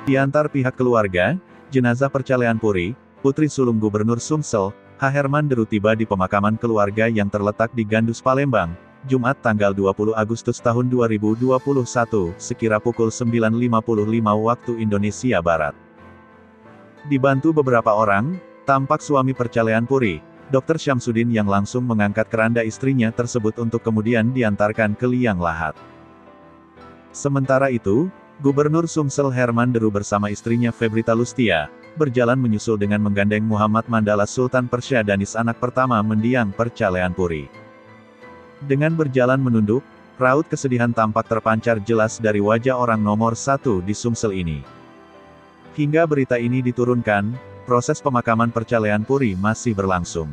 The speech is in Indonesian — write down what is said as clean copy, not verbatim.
Diantar pihak keluarga, jenazah Percalean Puri, putri sulung Gubernur Sumsel, H. Herman Deru tiba di pemakaman keluarga yang terletak di Gandus Palembang, Jumat tanggal 20 Agustus tahun 2021, sekira pukul 9.55 waktu Indonesia Barat. Dibantu beberapa orang, tampak suami Percalean Puri, Dr. Syamsuddin yang langsung mengangkat keranda istrinya tersebut untuk kemudian diantarkan ke liang lahat. Sementara itu, Gubernur Sumsel Herman Deru bersama istrinya Febrita Lustia, berjalan menyusul dengan menggandeng Muhammad Mandala Sultan Persya Danis anak pertama mendiang Percalean Puri. Dengan berjalan menunduk, raut kesedihan tampak terpancar jelas dari wajah orang nomor satu di Sumsel ini. Hingga berita ini diturunkan, proses pemakaman Percalean Puri masih berlangsung.